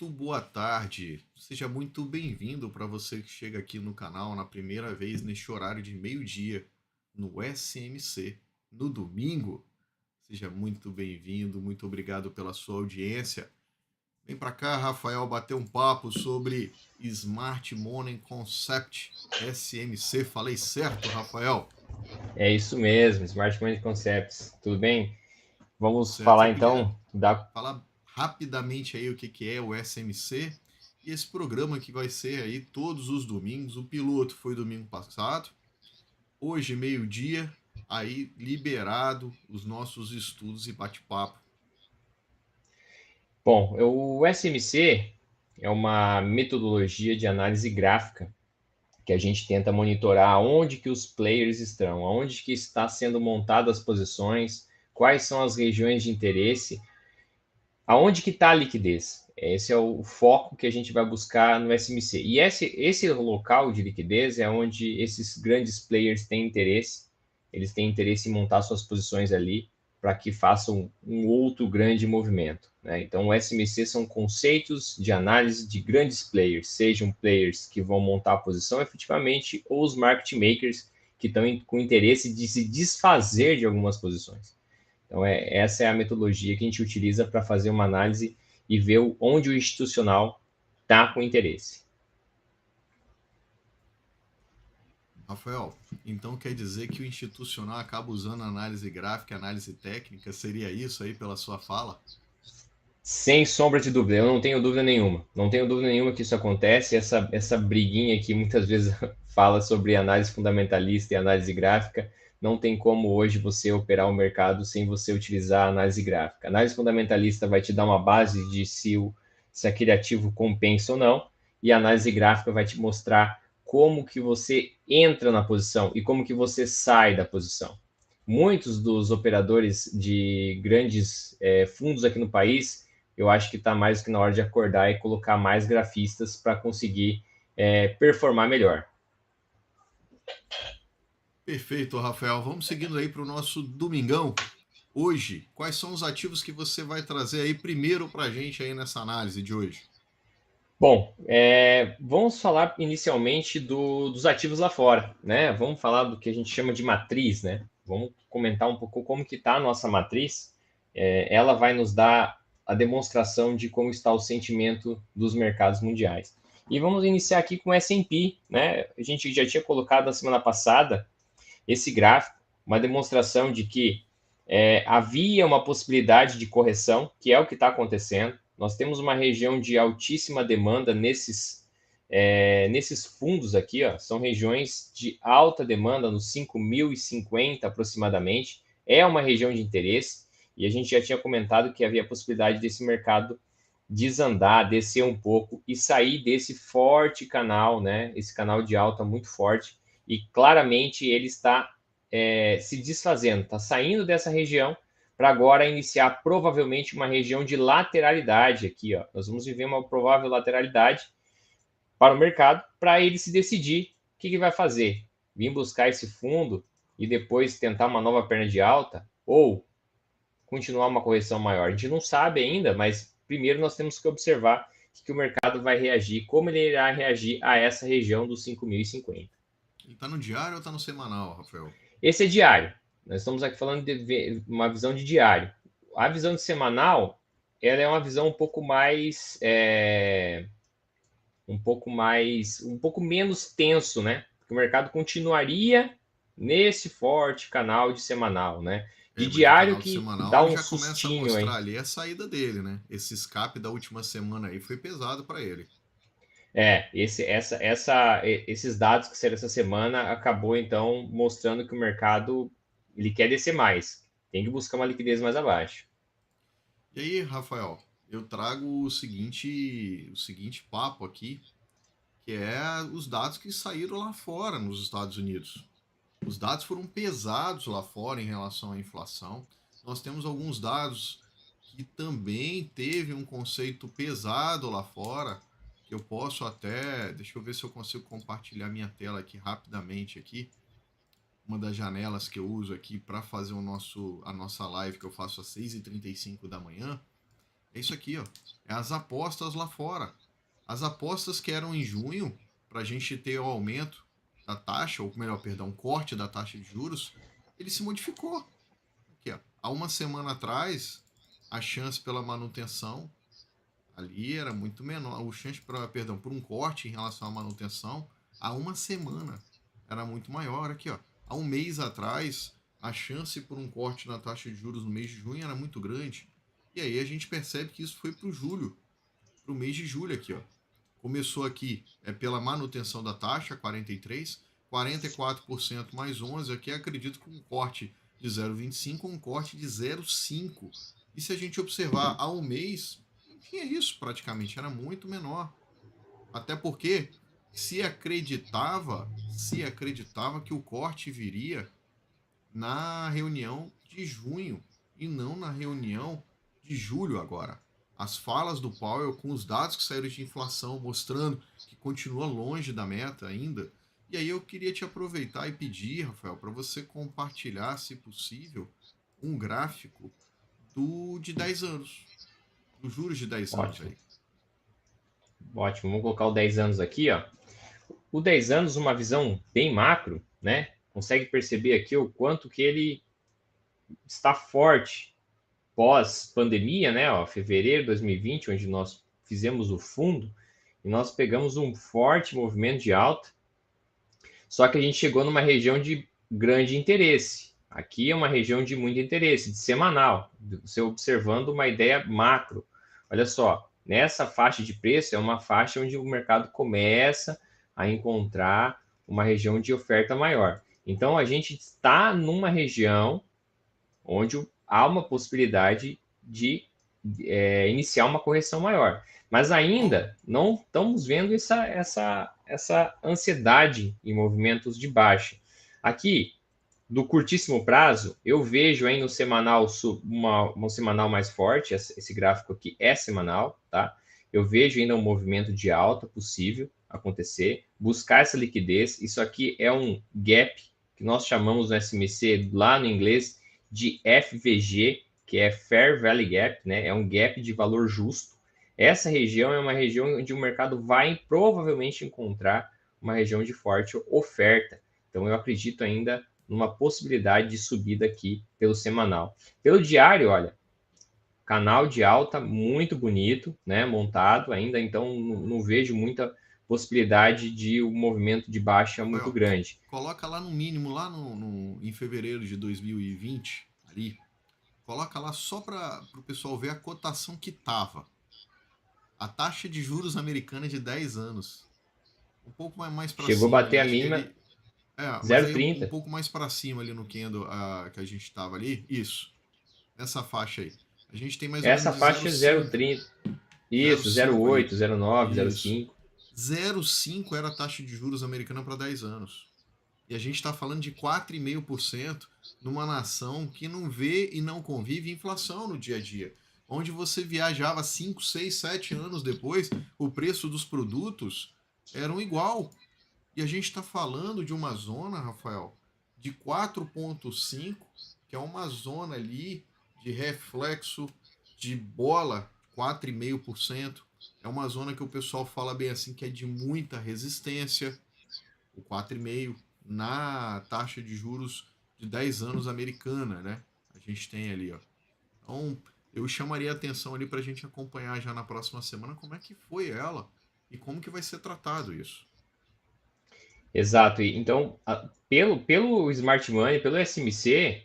Muito boa tarde. Seja muito bem-vindo para você que chega aqui no canal na primeira vez neste horário de meio-dia no SMC, no domingo. Seja muito bem-vindo, muito obrigado pela sua audiência. Vem para cá, Rafael, bater um papo sobre Smart Money Concept SMC. Falei certo, Rafael? É isso mesmo, Smart Money Concepts. Tudo bem? Vamos Certo. Você falar podia então da. falar rapidamente aí o que é o SMC e esse programa que vai ser aí todos os domingos. O piloto foi domingo passado, hoje meio-dia, aí liberado os nossos estudos e bate-papo. Bom, o SMC é uma metodologia de análise gráfica que a gente tenta monitorar onde que os players estão, aonde que está sendo montadas as posições, quais são as regiões de interesse, aonde que está a liquidez. Esse é o foco que a gente vai buscar no SMC. E esse local de liquidez é onde esses grandes players têm interesse. Eles têm interesse em montar suas posições ali para que façam um outro grande movimento. Né? Então, o SMC são conceitos de análise de grandes players, sejam players que vão montar a posição efetivamente ou os market makers que estão com interesse de se desfazer de algumas posições. Então, essa é a metodologia que a gente utiliza para fazer uma análise e ver onde o institucional está com interesse. Rafael, então quer dizer que o institucional acaba usando análise gráfica, análise técnica? Seria isso aí pela sua fala? Sem sombra de dúvida, eu não tenho dúvida nenhuma. Não tenho dúvida nenhuma que isso acontece. Essa briguinha que muitas vezes fala sobre análise fundamentalista e análise gráfica, não tem como hoje você operar o mercado sem você utilizar a análise gráfica. A análise fundamentalista vai te dar uma base de se aquele ativo compensa ou não, e a análise gráfica vai te mostrar como que você entra na posição e como que você sai da posição. Muitos dos operadores de grandes fundos aqui no país, eu acho que está mais do que na hora de acordar e colocar mais grafistas para conseguir performar melhor. Perfeito, Rafael. Vamos seguindo aí para o nosso domingão. Hoje, quais são os ativos que você vai trazer aí primeiro para a gente aí nessa análise de hoje? Bom, vamos falar inicialmente dos ativos lá fora, né? Vamos falar do que a gente chama de matriz, né? Vamos comentar um pouco como que está a nossa matriz. Ela vai nos dar a demonstração de como está o sentimento dos mercados mundiais. E vamos iniciar aqui com o S&P, né? A gente já tinha colocado na semana passada esse gráfico, uma demonstração de que havia uma possibilidade de correção, que é o que está acontecendo. Nós temos uma região de altíssima demanda nesses fundos aqui, ó, são regiões de alta demanda, nos 5.050 aproximadamente. É uma região de interesse, e a gente já tinha comentado que havia a possibilidade desse mercado desandar, descer um pouco e sair desse forte canal, né? Esse canal de alta muito forte, e claramente ele está se desfazendo, está saindo dessa região para agora iniciar provavelmente uma região de lateralidade aqui, ó. Nós vamos viver uma provável lateralidade para o mercado para ele se decidir o que vai fazer. Vir buscar esse fundo e depois tentar uma nova perna de alta ou continuar uma correção maior. A gente não sabe ainda, mas primeiro nós temos que observar que o mercado vai reagir, como ele irá reagir a essa região dos 5.050. Ele está no diário ou está no semanal, Rafael? Esse é diário. Nós estamos aqui falando de uma visão de diário. A visão de semanal, ela é uma visão um pouco menos tenso, né? Porque o mercado continuaria nesse forte canal de semanal, né? De Mas o diário canal do que semanal dá ele um já começa a sustinho mostrar aí. ali a saída dele, né? Esse escape da última semana aí foi pesado para ele. Esses dados que saíram essa semana acabou então mostrando que o mercado ele quer descer mais, tem que buscar uma liquidez mais abaixo. E aí, Rafael, eu trago o seguinte papo aqui, que é os dados que saíram lá fora nos Estados Unidos. Os dados foram pesados lá fora em relação à inflação. Nós temos alguns dados que também teve um conceito pesado lá fora, que eu posso até, deixa eu ver se eu consigo compartilhar minha tela aqui rapidamente aqui, uma das janelas que eu uso aqui para fazer a nossa live que eu faço às 6h35 da manhã. É isso aqui, ó. É as apostas lá fora. As apostas que eram em junho, para a gente ter o aumento da taxa, ou melhor, perdão, corte da taxa de juros, ele se modificou. Aqui, ó. Há uma semana atrás, a chance pela manutenção ali era muito menor. O chance, perdão, por um corte em relação à manutenção, há uma semana era muito maior. Aqui, ó. Há um mês atrás, a chance por um corte na taxa de juros no mês de junho era muito grande. E aí a gente percebe que isso foi para o julho, para o mês de julho aqui, ó. Começou aqui pela manutenção da taxa, 43, 44% mais 11, aqui acredito que um corte de 0,25, um corte de 0,5. E se a gente observar há um mês, não tinha isso praticamente, era muito menor. Até porque se acreditava que o corte viria na reunião de junho e não na reunião de julho agora. As falas do Powell com os dados que saíram de inflação mostrando que continua longe da meta ainda. E aí eu queria te aproveitar e pedir, Rafael, para você compartilhar, se possível, um gráfico de 10 anos, dos juros de 10 anos Ótimo, aí. ótimo. Vamos colocar o 10 anos aqui, ó. O 10 anos, uma visão bem macro, né? Consegue perceber aqui o quanto que ele está forte pós-pandemia, né? Ó, fevereiro de 2020, onde nós fizemos o fundo, e nós pegamos um forte movimento de alta, só que a gente chegou numa região de grande interesse. Aqui é uma região de muito interesse, de semanal, você observando uma ideia macro. Olha só, nessa faixa de preço é uma faixa onde o mercado começa a encontrar uma região de oferta maior. Então a gente está numa região onde há uma possibilidade de iniciar uma correção maior. Mas ainda não estamos vendo essa ansiedade em movimentos de baixa. Aqui, do curtíssimo prazo, eu vejo aí no semanal uma semanal mais forte, esse gráfico aqui é semanal, tá? Eu vejo ainda um movimento de alta possível acontecer, buscar essa liquidez. Isso aqui é um gap que nós chamamos no SMC lá no inglês de FVG, que é Fair Value Gap, né? É um gap de valor justo. Essa região é uma região onde o mercado vai provavelmente encontrar uma região de forte oferta. Então eu acredito ainda numa possibilidade de subida aqui pelo semanal. Pelo diário, olha, canal de alta muito bonito, né? Montado ainda, então não vejo muita possibilidade de um movimento de baixa muito Rafael, grande. coloca lá no mínimo, lá em fevereiro de 2020, ali, coloca lá só para o pessoal ver a cotação que tava. A taxa de juros americana de 10 anos. Um pouco mais para Chegou a cima ali, bater a acho que mínima ali. É, mas aí um 0,30. pouco mais para cima ali no candle que a gente estava ali. Isso, nessa faixa aí. A gente tem mais ou menos Essa de faixa é 0,5. 0,30. zero Isso, cinco ali. 0,8, 0,9, Isso. 0,5. 0,5 era a taxa de juros americana para 10 anos. E a gente está falando de 4,5% numa nação que não vê e não convive inflação no dia a dia. Onde você viajava 5, 6, 7 anos depois, o preço dos produtos eram igual. E a gente está falando de uma zona, Rafael, de 4,5, que é uma zona ali de reflexo de bola, 4,5%. É uma zona que o pessoal fala bem assim, que é de muita resistência, o 4,5% na taxa de juros de 10 anos americana, né? A gente tem ali, ó. Então, eu chamaria a atenção ali para a gente acompanhar já na próxima semana como é que foi ela e como que vai ser tratado isso. Exato. Então, pelo Smart Money, pelo SMC,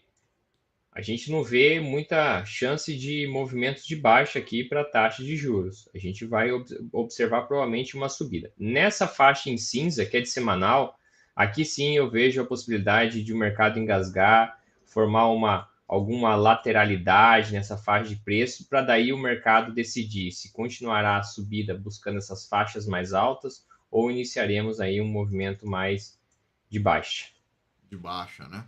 a gente não vê muita chance de movimentos de baixa aqui para a taxa de juros. A gente vai observar provavelmente uma subida. Nessa faixa em cinza, que é de semanal, aqui sim eu vejo a possibilidade de o mercado engasgar, formar alguma lateralidade nessa faixa de preço, para daí o mercado decidir se continuará a subida buscando essas faixas mais altas ou iniciaremos aí um movimento mais de baixa. De baixa, né?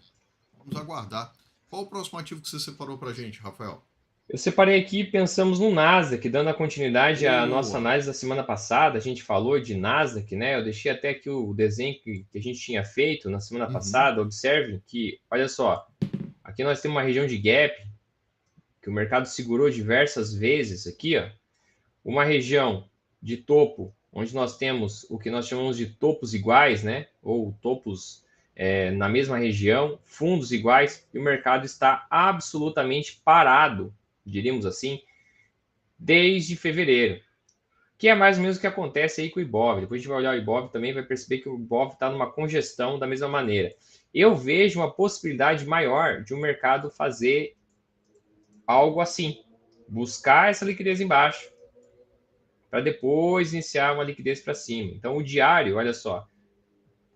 Vamos aguardar. Qual o próximo ativo que você separou para a gente, Rafael? Eu separei aqui, pensamos no Nasdaq, dando a continuidade à nossa Boa! análise da semana passada. A gente falou de Nasdaq, né? Eu deixei até aqui o desenho que a gente tinha feito na semana Uhum. passada. Observem que, olha só, aqui nós temos uma região de gap, que o mercado segurou diversas vezes aqui, ó, uma região de topo, onde nós temos o que nós chamamos de topos iguais, né? Ou topos na mesma região, fundos iguais, e o mercado está absolutamente parado, diríamos assim, desde fevereiro, que é mais ou menos o que acontece aí com o Ibov. Depois a gente vai olhar o Ibov também, vai perceber que o Ibov está numa congestão da mesma maneira. Eu vejo uma possibilidade maior de um mercado fazer algo assim, buscar essa liquidez embaixo, para depois iniciar uma liquidez para cima. Então, o diário, olha só,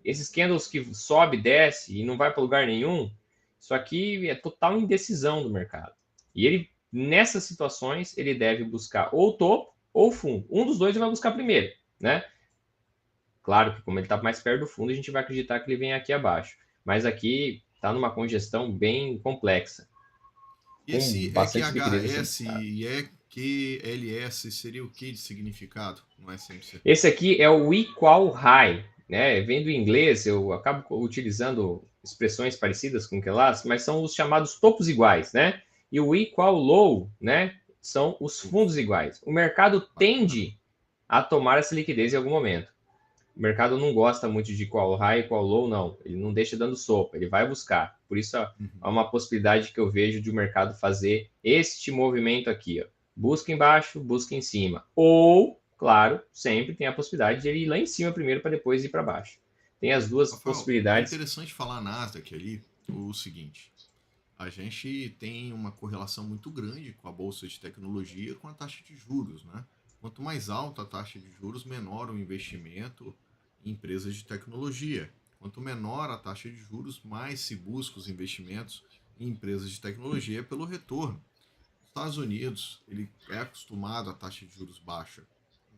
esses candles que sobe, desce e não vai para lugar nenhum, isso aqui é total indecisão do mercado. E ele, nessas situações, ele deve buscar ou topo ou fundo. Um dos dois ele vai buscar primeiro, né? Claro que como ele está mais perto do fundo, a gente vai acreditar que ele vem aqui abaixo. Mas aqui está numa congestão bem complexa, com Esse bastante liquidez nesse EQHS mercado. e EQLS seria o que de significado no SMC? Esse aqui é o equal high, né? Vem do inglês, eu acabo utilizando expressões parecidas com aquelas, mas são os chamados topos iguais, né? E o equal low, né? São os fundos iguais. O mercado tende a tomar essa liquidez em algum momento. O mercado não gosta muito de qual high, qual low, não. Ele não deixa dando sopa, ele vai buscar. Por isso, há uma possibilidade que eu vejo de o mercado fazer este movimento aqui, ó. Busca embaixo, busca em cima. Ou, claro, sempre tem a possibilidade de ele ir lá em cima primeiro para depois ir para baixo. Tem as duas Rafael, é possibilidades. interessante falar na Nasdaq ali o seguinte: a gente tem uma correlação muito grande com a bolsa de tecnologia com a taxa de juros, né? Quanto mais alta a taxa de juros, menor o investimento em empresas de tecnologia. Quanto menor a taxa de juros, mais se busca os investimentos em empresas de tecnologia pelo retorno. Os Estados Unidos, ele é acostumado à taxa de juros baixa.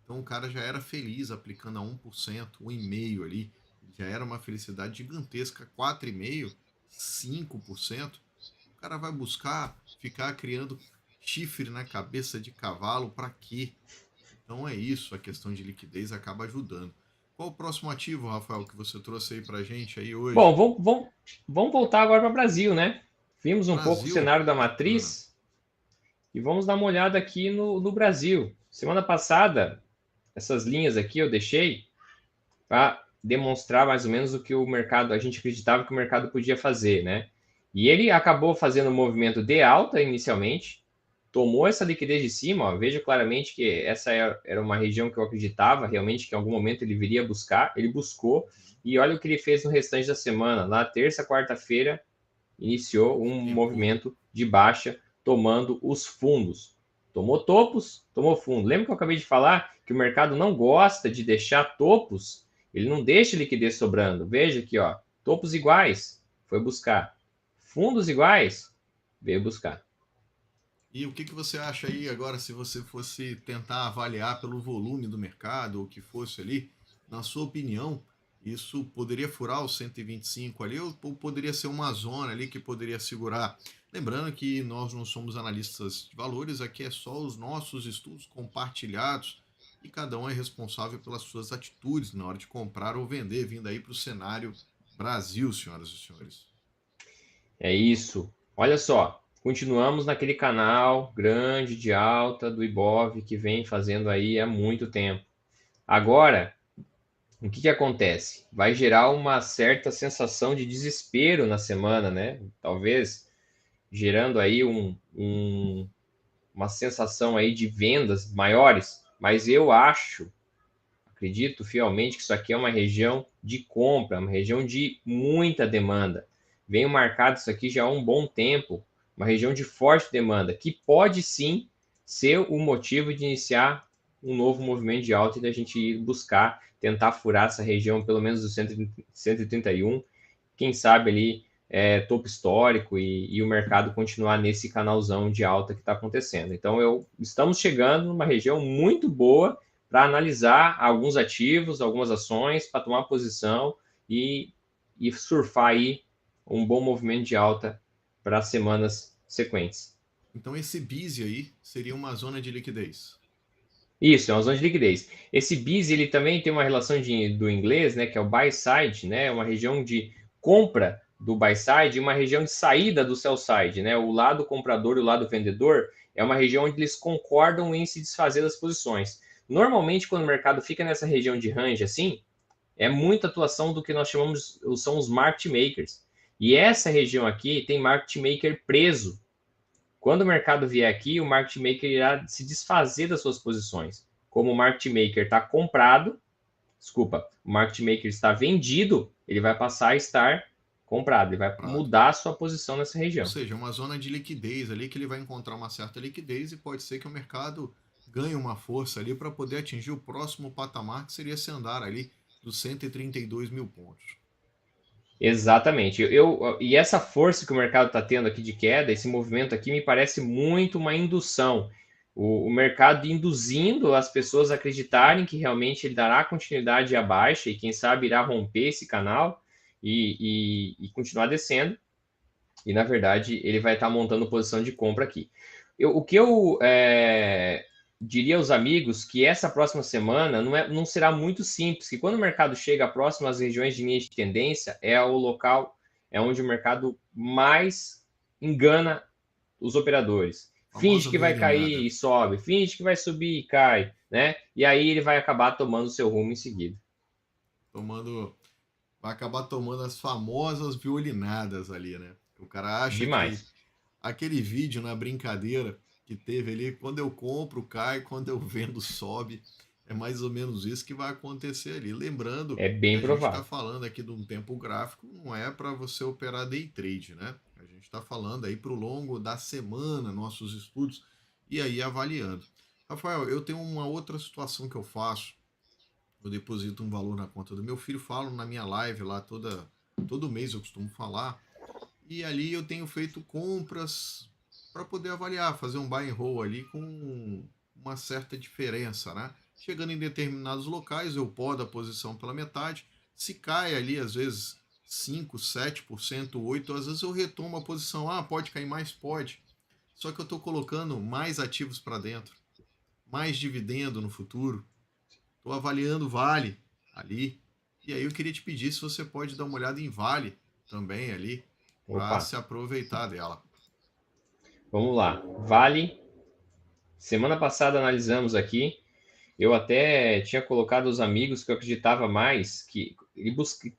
Então o cara já era feliz aplicando a 1%, 1,5% ali. Já era uma felicidade gigantesca, 4,5%, 5%. O cara vai buscar ficar criando chifre na cabeça de cavalo para quê? Então é isso, a questão de liquidez acaba ajudando. Qual o próximo ativo, Rafael, que você trouxe aí pra gente aí Bom, hoje? vamos voltar agora para o Brasil, né? Vimos um pouco o Brasil, cenário da bacana. matriz e vamos dar uma olhada aqui no Brasil. Semana passada, essas linhas aqui eu deixei para demonstrar mais ou menos o que o mercado, a gente acreditava que o mercado podia fazer, né? E ele acabou fazendo um movimento de alta inicialmente, tomou essa liquidez de cima, ó, veja claramente que essa era uma região que eu acreditava realmente que em algum momento ele viria buscar, ele buscou, e olha o que ele fez no restante da semana. Na terça, quarta-feira, iniciou um Recuo. movimento de baixa, tomando os fundos. Tomou topos, tomou fundo. Lembra que eu acabei de falar que o mercado não gosta de deixar topos? Ele não deixa liquidez sobrando. Veja aqui, ó, topos iguais, foi buscar. Fundos iguais, veio buscar. E o que você acha aí agora, se você fosse tentar avaliar pelo volume do mercado, ou o que fosse ali, na sua opinião, isso poderia furar os 125 ali, ou poderia ser uma zona ali que poderia segurar? Lembrando que nós não somos analistas de valores, aqui é só os nossos estudos compartilhados e cada um é responsável pelas suas atitudes na hora de comprar ou vender, vindo aí para o cenário Brasil, senhoras e senhores. É isso. Olha só, continuamos naquele canal grande de alta do Ibov que vem fazendo aí há muito tempo. Agora, o que acontece? Vai gerar uma certa sensação de desespero na semana, né? Talvez gerando aí uma sensação aí de vendas maiores, mas eu acredito fielmente que isso aqui é uma região de compra, uma região de muita demanda. Venho marcado isso aqui já há um bom tempo, uma região de forte demanda, que pode sim ser o motivo de iniciar um novo movimento de alta e da gente ir buscar, tentar furar essa região, pelo menos do 131, quem sabe ali topo histórico e o mercado continuar nesse canalzão de alta que está acontecendo. Então, estamos chegando numa região muito boa para analisar alguns ativos, algumas ações, para tomar posição e surfar aí um bom movimento de alta para semanas sequentes. Então esse BISE aí seria uma zona de liquidez. Isso, é uma zona de liquidez. Esse BIS, ele também tem uma relação do inglês, né, que é o buy side, né, uma região de compra do buy side e uma região de saída do sell side, né? O lado comprador e o lado vendedor é uma região onde eles concordam em se desfazer das posições. Normalmente, quando o mercado fica nessa região de range assim, é muita atuação do que nós chamamos, são os market makers. E essa região aqui tem market maker preso. Quando o mercado vier aqui, o market maker irá se desfazer das suas posições. Como o market maker está comprado, desculpa, o market maker está vendido, ele vai passar a estar comprado, ele vai Prado. mudar a sua posição nessa Ou região. seja, uma zona de liquidez ali que ele vai encontrar uma certa liquidez e pode ser que o mercado ganhe uma força ali para poder atingir o próximo patamar, que seria esse andar ali dos 132 mil pontos. Exatamente. E essa força que o mercado está tendo aqui de queda, esse movimento aqui, me parece muito uma indução. O mercado induzindo as pessoas a acreditarem que realmente ele dará continuidade à baixa e, quem sabe, irá romper esse canal e continuar descendo. E, na verdade, ele vai estar montando posição de compra aqui. O que eu diria aos amigos que essa próxima semana não será muito simples, que quando o mercado chega próximo às regiões de linha de tendência, é o local, é onde o mercado mais engana os operadores. Finge Famosa que vai violinada. cair e sobe, finge que vai subir e cai, né? E aí ele vai acabar tomando seu rumo em seguida. Tomando. Vai acabar tomando as famosas violinadas ali, né? O cara acha que Demais. aquele vídeo na brincadeira que teve ali, quando eu compro, cai, quando eu vendo, sobe. É mais ou menos isso que vai acontecer ali. Lembrando É que bem a gente está provável. falando aqui de um tempo gráfico, não é para você operar day trade, né? A gente está falando aí para o longo da semana, nossos estudos, e aí avaliando. Rafael, eu tenho uma outra situação que eu faço. Eu deposito um valor na conta do meu filho, falo na minha live lá todo mês eu costumo falar. E ali eu tenho feito compras para poder avaliar, fazer um buy and hold ali com uma certa diferença, né? Chegando em determinados locais, eu podo a posição pela metade. Se cai ali, às vezes, 5, 7%, 8%, às vezes eu retomo a posição. Ah, pode cair mais? Pode. Só que eu estou colocando mais ativos para dentro, mais dividendo no futuro. Estou avaliando Vale ali. E aí eu queria te pedir se você pode dar uma olhada em Vale também ali, para Opa, se aproveitar dela. vamos lá. Vale. Semana passada analisamos aqui. Eu até tinha colocado os amigos que eu acreditava mais que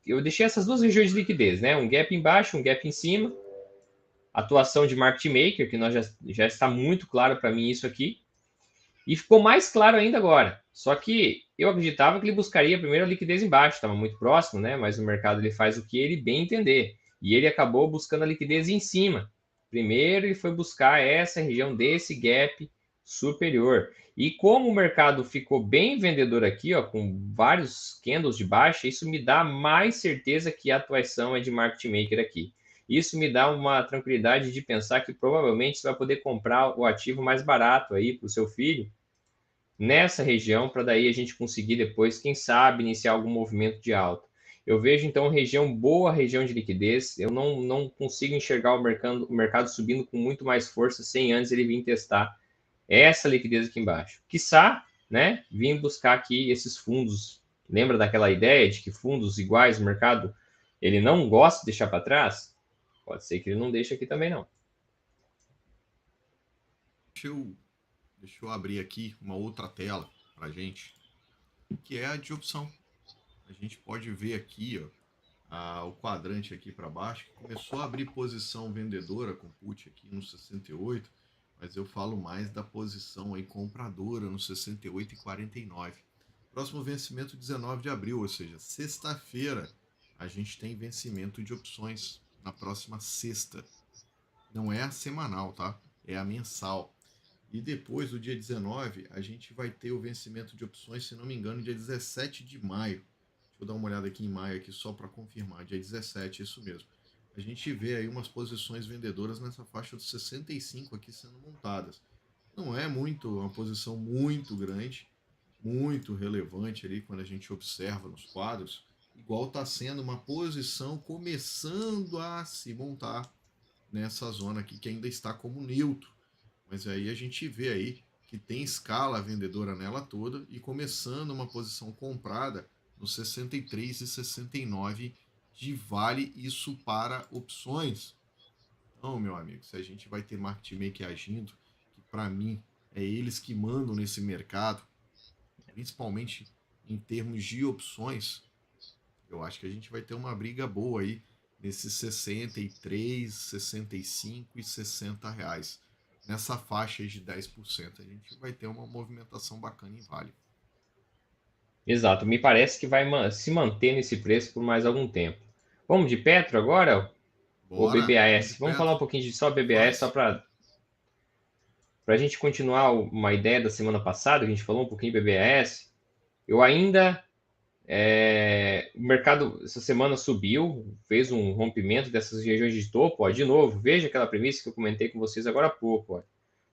eu deixei essas duas regiões de liquidez, né? Um gap embaixo, um gap em cima. Atuação de market maker, que nós já está muito claro para mim isso aqui. E ficou mais claro ainda agora. Só que eu acreditava que ele buscaria primeiro a liquidez embaixo, estava muito próximo, né? Mas o mercado ele faz o que ele bem entender. E ele acabou buscando a liquidez em cima. Primeiro ele foi buscar essa região desse gap superior. E como o mercado ficou bem vendedor aqui, ó, com vários candles de baixa, isso me dá mais certeza que a atuação é de market maker aqui. Isso me dá uma tranquilidade de pensar que provavelmente você vai poder comprar o ativo mais barato aí para o seu filho nessa região, para daí a gente conseguir depois, quem sabe, iniciar algum movimento de alta. Eu vejo então região boa, região de liquidez. Eu não consigo enxergar o mercado subindo com muito mais força sem antes ele vir testar essa liquidez aqui embaixo. Quiçá, né, vir buscar aqui esses fundos. Lembra daquela ideia de que fundos iguais o mercado ele não gosta de deixar para trás? Pode ser que ele não deixe aqui também não. Deixa eu, deixa eu abrir aqui uma outra tela para gente, que é a de opção. A gente pode ver aqui, ó, o quadrante aqui para baixo, que começou a abrir posição vendedora com put aqui no 68, mas eu falo mais da posição aí compradora no 68 e 49. Próximo vencimento 19 de abril, ou seja, sexta-feira, a gente tem vencimento de opções na próxima sexta. Não é a semanal, tá? É a mensal. E depois, do dia 19, a gente vai ter o vencimento de opções, se não me engano, dia 17 de maio. Deixa eu dar uma olhada aqui em maio aqui só para confirmar. Dia 17, isso mesmo. A gente vê aí umas posições vendedoras nessa faixa dos 65 aqui sendo montadas. Não é muito uma posição muito grande, muito relevante ali quando a gente observa nos quadros, igual está sendo uma posição começando a se montar nessa zona aqui que ainda está como neutro. Mas aí a gente vê aí que tem escala vendedora nela toda e começando uma posição comprada nos 63 e 69 de Vale, isso para opções. Então, meu amigo, se a gente vai ter market maker agindo, que para mim é eles que mandam nesse mercado, principalmente em termos de opções, eu acho que a gente vai ter uma briga boa aí nesses 63, 65 e 60 reais. Nessa faixa de 10%, a gente vai ter uma movimentação bacana em Vale. Exato, me parece que vai se manter nesse preço por mais algum tempo. Vamos de Petro agora? Ou Bora, vamos de BBAS? Vamos falar Petro. um pouquinho de só BBAS, só Faz. para a gente continuar uma ideia da semana passada, que a gente falou um pouquinho de BBAS. Eu ainda. O mercado essa semana subiu, fez um rompimento dessas regiões de topo. Ó, de novo, veja aquela premissa que eu comentei com vocês agora há pouco. Ó.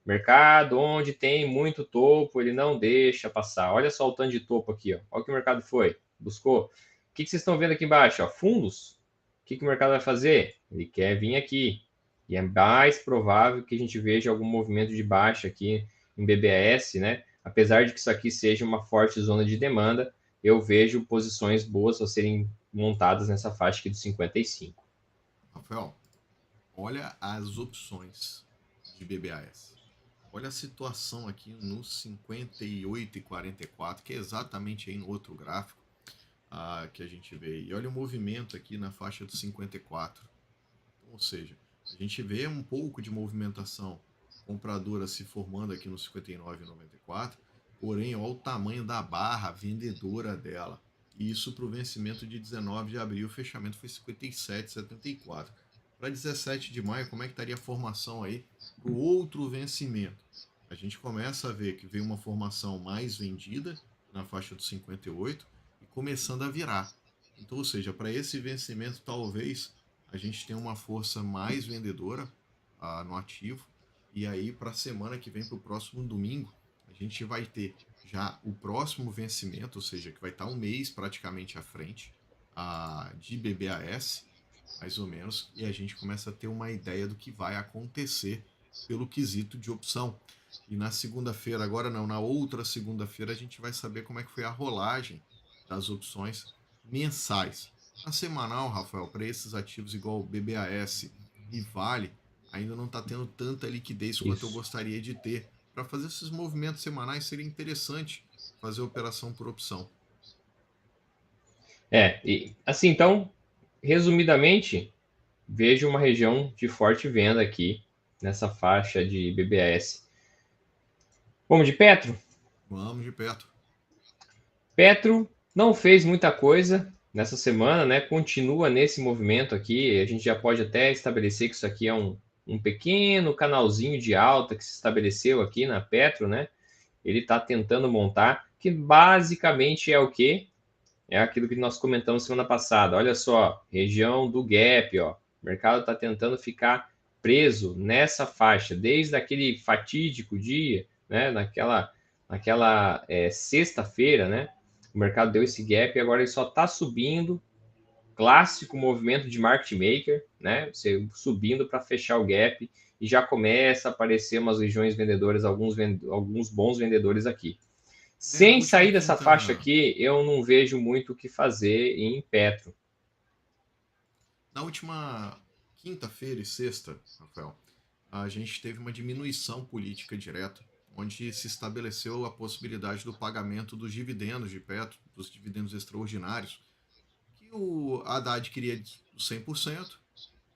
Mercado onde tem muito topo, ele não deixa passar. Olha só o tanto de topo aqui. Ó. Olha o que o mercado foi, buscou. O que vocês estão vendo aqui embaixo? Ó? Fundos. O que o mercado vai fazer? Ele quer vir aqui. E é mais provável que a gente veja algum movimento de baixa aqui em BBAS, né? Apesar de que isso aqui seja uma forte zona de demanda, eu vejo posições boas a serem montadas nessa faixa aqui dos 55. Rafael, olha as opções de BBAS. Olha a situação aqui no 58 e 44, que é exatamente aí no outro gráfico que a gente vê. E olha o movimento aqui na faixa dos 54. Ou seja, a gente vê um pouco de movimentação compradora se formando aqui no 59 e 94, porém, olha o tamanho da barra vendedora dela. E isso para o vencimento de 19 de abril, o fechamento foi 57,74. Para 17 de maio, como é que estaria a formação aí para o outro vencimento? A gente começa a ver que veio uma formação mais vendida na faixa dos 58 e começando a virar. Então, ou seja, para esse vencimento, talvez a gente tenha uma força mais vendedora no ativo. E aí, para a semana que vem, para o próximo domingo, a gente vai ter já o próximo vencimento, ou seja, que vai estar um mês praticamente à frente de BBAS, mais ou menos, e a gente começa a ter uma ideia do que vai acontecer pelo quesito de opção. E na segunda-feira, agora não, na outra segunda-feira, a gente vai saber como é que foi a rolagem das opções mensais. Na semanal, Rafael, para esses ativos igual o BBAS e Vale, ainda não está tendo tanta liquidez quanto eu Isso. gostaria de ter. Para fazer esses movimentos semanais seria interessante fazer operação por opção. E assim, então, resumidamente, vejo uma região de forte venda aqui nessa faixa de BBAS. Vamos de Petro? Vamos de perto. Petro não fez muita coisa nessa semana, né? Continua nesse movimento aqui. A gente já pode até estabelecer que isso aqui é um pequeno canalzinho de alta que se estabeleceu aqui na Petro, né? Ele está tentando montar, que basicamente é o quê? É aquilo que nós comentamos semana passada. Olha só, região do gap, ó. O mercado está tentando ficar preso nessa faixa, desde aquele fatídico dia, né? Naquela sexta-feira, né? O mercado deu esse gap e agora ele só está subindo. Clássico movimento de market maker, né? Você subindo para fechar o gap e já começa a aparecer umas regiões vendedoras, alguns bons vendedores aqui. Na Sem última sair dessa quinta, faixa aqui, eu não vejo muito o que fazer em Petro. na última quinta-feira e sexta, Rafael, a gente teve uma diminuição política direta, onde se estabeleceu a possibilidade do pagamento dos dividendos de Petro, dos dividendos extraordinários, que o Haddad queria 100%,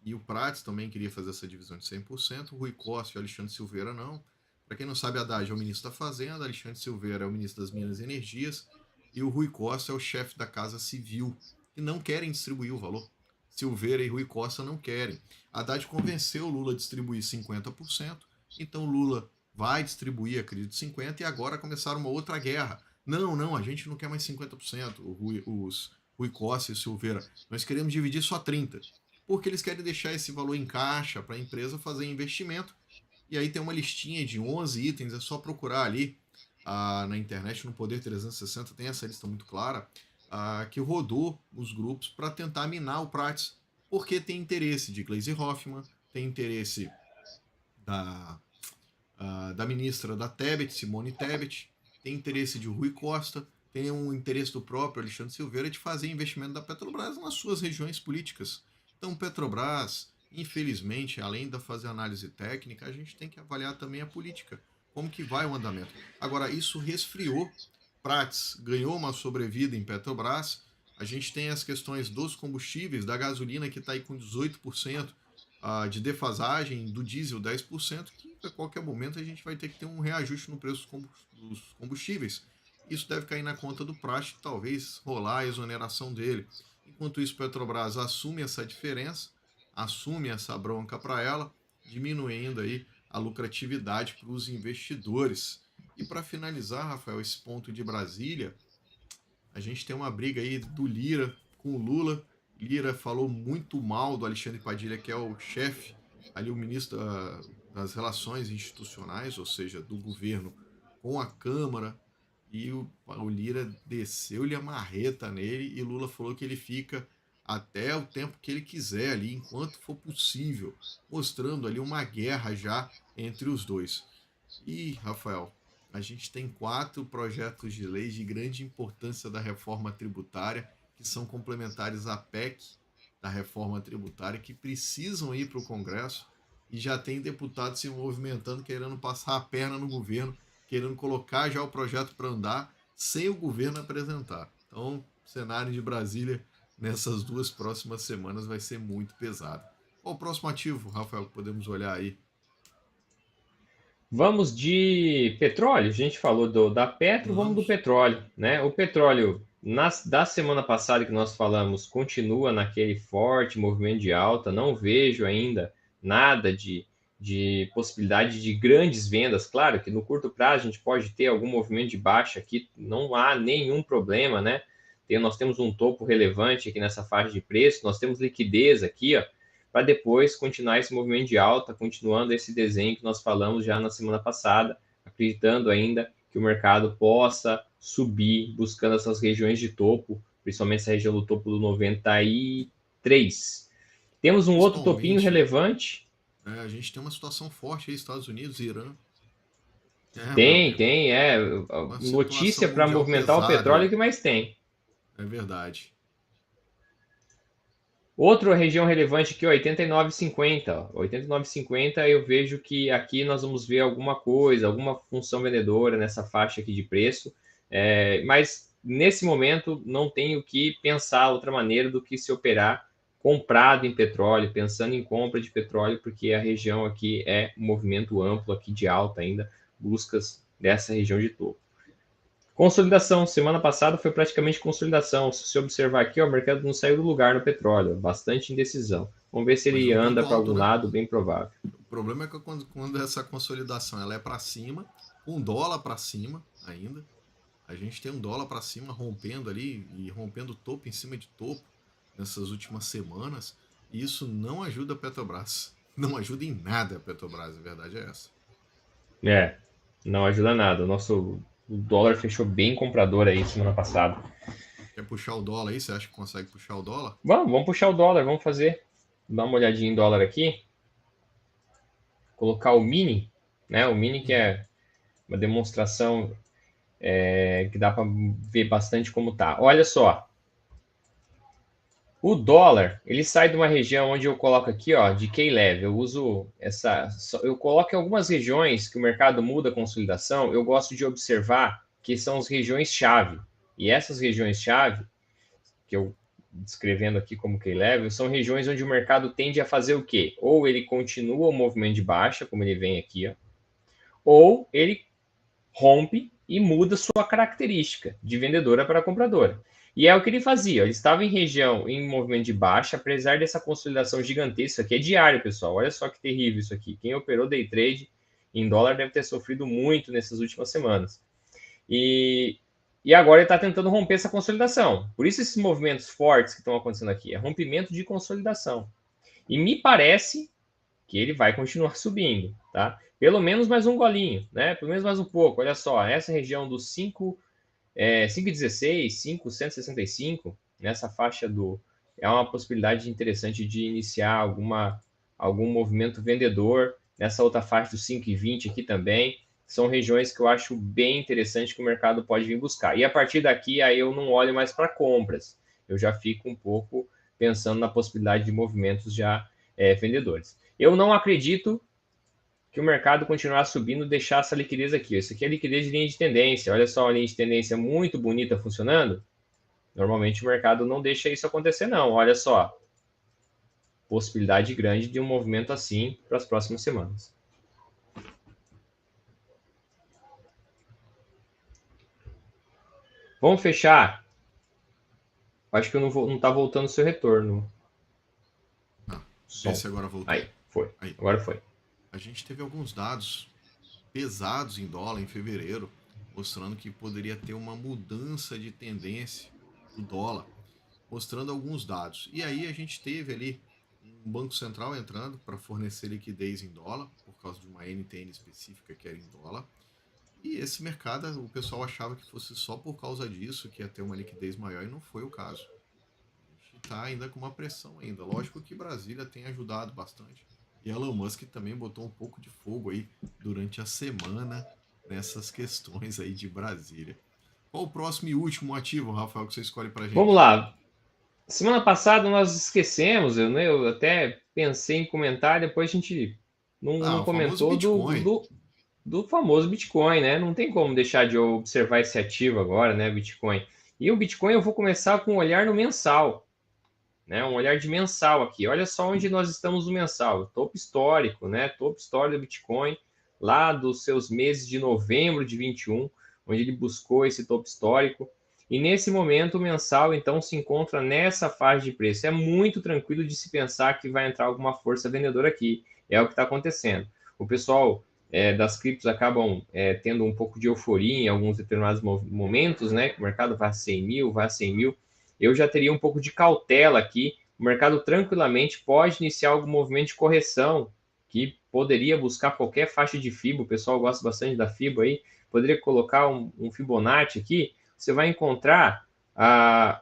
e o Prats também queria fazer essa divisão de 100%, o Rui Costa e o Alexandre Silveira não. Para quem não sabe, Haddad é o ministro da Fazenda, Alexandre Silveira é o ministro das Minas e Energias, e o Rui Costa é o chefe da Casa Civil, que não querem distribuir o valor. Silveira e Rui Costa não querem. Haddad convenceu o Lula a distribuir 50%, então Lula vai distribuir, acredito, 50%, e agora começaram uma outra guerra. Não, a gente não quer mais 50%, os Rui Costa e Silveira. Nós queremos dividir só 30%, porque eles querem deixar esse valor em caixa para a empresa fazer investimento. E aí tem uma listinha de 11 itens, é só procurar ali na internet, no Poder 360, tem essa lista muito clara, que rodou os grupos para tentar minar o Prates, porque tem interesse de Gleisi Hoffmann, tem interesse da ministra da Tebet, Simone Tebet, tem interesse de Rui Costa, tem um interesse do próprio Alexandre Silveira de fazer investimento da Petrobras nas suas regiões políticas. Então, Petrobras, infelizmente, além de fazer análise técnica, a gente tem que avaliar também a política, como que vai o andamento. Agora, isso resfriou, Prates ganhou uma sobrevida em Petrobras, a gente tem as questões dos combustíveis, da gasolina que está aí com 18%, de defasagem, do diesel 10%, que a qualquer momento a gente vai ter que ter um reajuste no preço dos combustíveis. Isso deve cair na conta do praxe, talvez rolar a exoneração dele. Enquanto isso, Petrobras assume essa diferença, assume essa bronca para ela, diminuindo aí a lucratividade para os investidores. E para finalizar, Rafael, esse ponto de Brasília, a gente tem uma briga aí do Lira com o Lula. Lira falou muito mal do Alexandre Padilha, que é o chefe, ali o ministro das Relações Institucionais, ou seja, do governo com a Câmara, e o Lira desceu-lhe a marreta nele, e Lula falou que ele fica até o tempo que ele quiser ali, enquanto for possível, mostrando ali uma guerra já entre os dois. E, Rafael, a gente tem 4 projetos de lei de grande importância da reforma tributária, que são complementares à PEC da reforma tributária, que precisam ir para o Congresso, e já tem deputados se movimentando, querendo passar a perna no governo, querendo colocar já o projeto para andar, sem o governo apresentar. Então, o cenário de Brasília nessas 2 próximas semanas vai ser muito pesado. Qual o próximo ativo, Rafael, que podemos olhar aí? Vamos de petróleo. A gente falou da Petro, vamos do Vamos. petróleo, né? O petróleo da semana passada que nós falamos continua naquele forte movimento de alta. Não vejo ainda nada de possibilidade de grandes vendas. Claro que no curto prazo a gente pode ter algum movimento de baixa aqui, não há nenhum problema, né? Nós temos um topo relevante aqui nessa faixa de preço, nós temos liquidez aqui, ó, para depois continuar esse movimento de alta, continuando esse desenho que nós falamos já na semana passada, acreditando ainda que o mercado possa subir, buscando essas regiões de topo, principalmente essa região do topo do 93. Temos um outro topinho Principalmente, relevante. a gente tem uma situação forte aí, Estados Unidos, Irã. Meu Tem, amigo, tem, é. uma situação Notícia para mundial movimentar o pesada petróleo aí. que mais tem. É verdade. Outra região relevante aqui, 89,50. 89,50 eu vejo que aqui nós vamos ver alguma coisa, alguma função vendedora nessa faixa aqui de preço, mas nesse momento não tenho que pensar outra maneira do que se operar comprado em petróleo, pensando em compra de petróleo, porque a região aqui é um movimento amplo aqui de alta ainda, buscas dessa região de topo. Consolidação, semana passada foi praticamente consolidação. Se você observar aqui, ó, o mercado não saiu do lugar no petróleo, bastante indecisão. Vamos ver se Mas ele um anda ponto para alto, algum né? lado, bem provável. O problema é que quando essa consolidação ela é para cima, com dólar para cima ainda, a gente tem um dólar para cima rompendo ali e rompendo topo em cima de topo nessas últimas semanas, e isso não ajuda a Petrobras. Não ajuda em nada a Petrobras, a verdade é essa. Não ajuda nada. O dólar fechou bem comprador aí semana passada. Quer puxar o dólar aí? Você acha que consegue puxar o dólar? Vamos puxar o dólar, vamos fazer. Dar uma olhadinha em dólar aqui. Colocar o mini, né? O mini que Uhum. é uma demonstração que dá para ver bastante como tá. Olha só, o dólar, ele sai de uma região onde eu coloco aqui, ó, de K-Level. Eu uso eu coloco em algumas regiões que o mercado muda a consolidação, eu gosto de observar que são as regiões-chave. E essas regiões-chave, que eu descrevendo aqui como K-Level, são regiões onde o mercado tende a fazer o quê? Ou ele continua o movimento de baixa, como ele vem aqui, ó, ou ele rompe e muda sua característica de vendedora para compradora. E é o que ele fazia. Ele estava em região em movimento de baixa, apesar dessa consolidação gigantesca. Isso aqui é diário, pessoal. Olha só que terrível isso aqui. Quem operou day trade em dólar deve ter sofrido muito nessas últimas semanas. E agora ele está tentando romper essa consolidação. Por isso esses movimentos fortes que estão acontecendo aqui. É rompimento de consolidação. E me parece que ele vai continuar subindo, tá? Pelo menos mais um golinho, né? Pelo menos mais um pouco. Olha só, essa região dos 5,16, 5,165, nessa faixa é uma possibilidade interessante de iniciar algum movimento vendedor. Nessa outra faixa dos 5,20 aqui também. são regiões que eu acho bem interessante que o mercado pode vir buscar. E a partir daqui, aí eu não olho mais para compras, eu já fico um pouco pensando na possibilidade de movimentos já vendedores. Eu não acredito que o mercado continuar subindo, deixar essa liquidez aqui. Isso aqui é liquidez de linha de tendência. Olha só, a linha de tendência muito bonita funcionando. Normalmente o mercado não deixa isso acontecer, não. Olha só, possibilidade grande de um movimento assim para as próximas semanas. Vamos fechar. Acho que eu não tá voltando o seu retorno. Vê se agora voltou. Aí, foi. Aí. Agora foi. A gente teve alguns dados pesados em dólar em fevereiro, mostrando que poderia ter uma mudança de tendência do dólar, mostrando alguns dados. E aí a gente teve ali um Banco Central entrando para fornecer liquidez em dólar, por causa de uma NTN específica que era em dólar. E esse mercado, o pessoal achava que fosse só por causa disso que ia ter uma liquidez maior, e não foi o caso. A gente está ainda com uma pressão ainda. Lógico que Brasília tem ajudado bastante. E Elon Musk também botou um pouco de fogo aí durante a semana nessas questões aí de Brasília. Qual o próximo e último ativo, Rafael, que você escolhe pra gente? Vamos lá. Semana passada nós esquecemos, eu até pensei em comentar, depois a gente não comentou do famoso Bitcoin, né? Não tem como deixar de observar esse ativo agora, né, Bitcoin. E o Bitcoin eu vou começar com um olhar no mensal, né? Um olhar de mensal aqui. Olha só onde nós estamos no mensal, topo histórico, né? Topo histórico do Bitcoin, lá dos seus meses de novembro de 21, onde ele buscou esse topo histórico. E nesse momento o mensal então se encontra nessa faixa de preço. É muito tranquilo de se pensar que vai entrar alguma força vendedora aqui. É o que está acontecendo. O pessoal das criptos acabam tendo um pouco de euforia em alguns determinados momentos, né? Que o mercado vai a 100 mil, vai a 100 mil. Eu já teria um pouco de cautela aqui. O mercado tranquilamente pode iniciar algum movimento de correção, que poderia buscar qualquer faixa de FIBO. O pessoal gosta bastante da FIBO aí. Poderia colocar um Fibonacci aqui. Você vai encontrar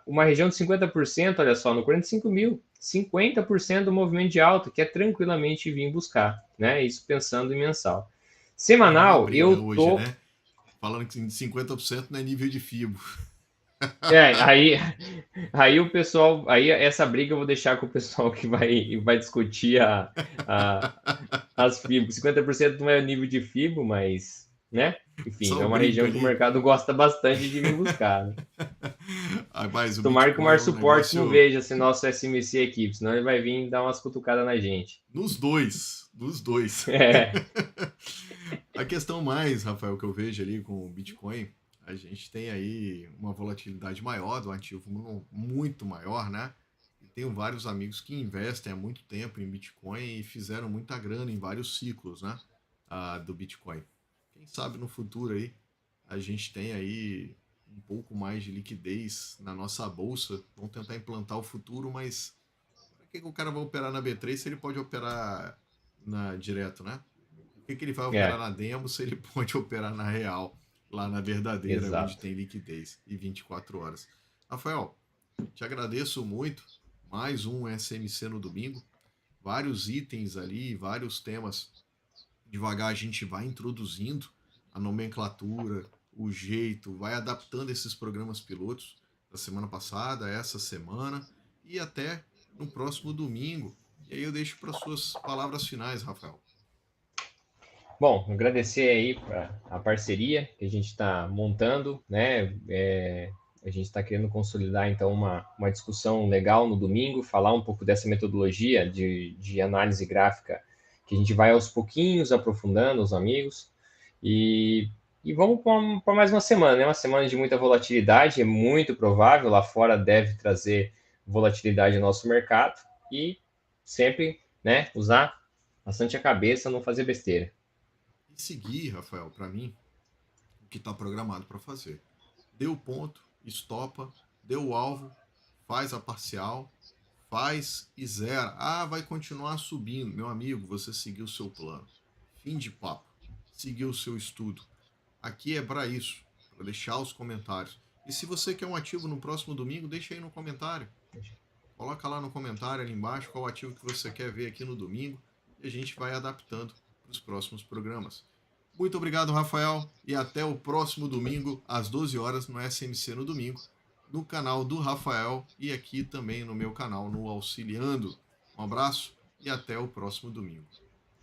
uma região de 50%, olha só, no 45 mil. 50% do movimento de alta, que é tranquilamente vir buscar, né? Isso pensando em mensal. Semanal, eu hoje, tô... né? Falando que 50% não é nível de FIBO. Aí o pessoal, aí essa briga eu vou deixar com o pessoal que vai discutir as FIBO. 50% não é nível de FIBO, mas, né? Enfim, é uma região que o mercado gosta bastante de vir buscar. Né? Mas Tomara que o Mar Suportes não veja esse negócio... nosso SMC equipe, senão ele vai vir dar umas cutucadas na gente. Nos dois. A questão mais, Rafael, que eu vejo ali com o Bitcoin, a gente tem aí uma volatilidade maior do ativo, muito maior, né? E tenho vários amigos que investem há muito tempo em Bitcoin e fizeram muita grana em vários ciclos, né? Do Bitcoin. Quem sabe no futuro aí a gente tem aí um pouco mais de liquidez na nossa bolsa. Vamos tentar implantar o futuro, mas para que o cara vai operar na B3 se ele pode operar direto, né? Por que ele vai operar na demo se ele pode operar na real, lá na verdadeira, Exato. onde tem liquidez e 24 horas? Rafael, te agradeço muito. Mais um SMC no domingo. Vários itens ali, vários temas. Devagar a gente vai introduzindo a nomenclatura, o jeito, vai adaptando esses programas pilotos da semana passada, essa semana e até no próximo domingo. E aí eu deixo para suas palavras finais, Rafael. Bom, agradecer aí a parceria que a gente está montando, né? A gente está querendo consolidar, então, uma discussão legal no domingo, falar um pouco dessa metodologia de análise gráfica que a gente vai aos pouquinhos aprofundando, os amigos, e vamos para mais uma semana, né? Uma semana de muita volatilidade, é muito provável, lá fora deve trazer volatilidade no nosso mercado, e sempre, né, usar bastante a cabeça, não fazer besteira. E seguir, Rafael, para mim, o que está programado para fazer. Deu o ponto, estopa, deu o alvo, faz a parcial, faz e zera. Vai continuar subindo. Meu amigo, você seguiu o seu plano. Fim de papo. Seguiu o seu estudo. Aqui é para isso, para deixar os comentários. E se você quer um ativo no próximo domingo, deixa aí no comentário. Coloca lá no comentário ali embaixo qual ativo que você quer ver aqui no domingo e a gente vai adaptando para os próximos programas. Muito obrigado, Rafael, e até o próximo domingo, às 12 horas, no SMC no domingo, no canal do Rafael e aqui também no meu canal, no Auxiliando. Um abraço e até o próximo domingo.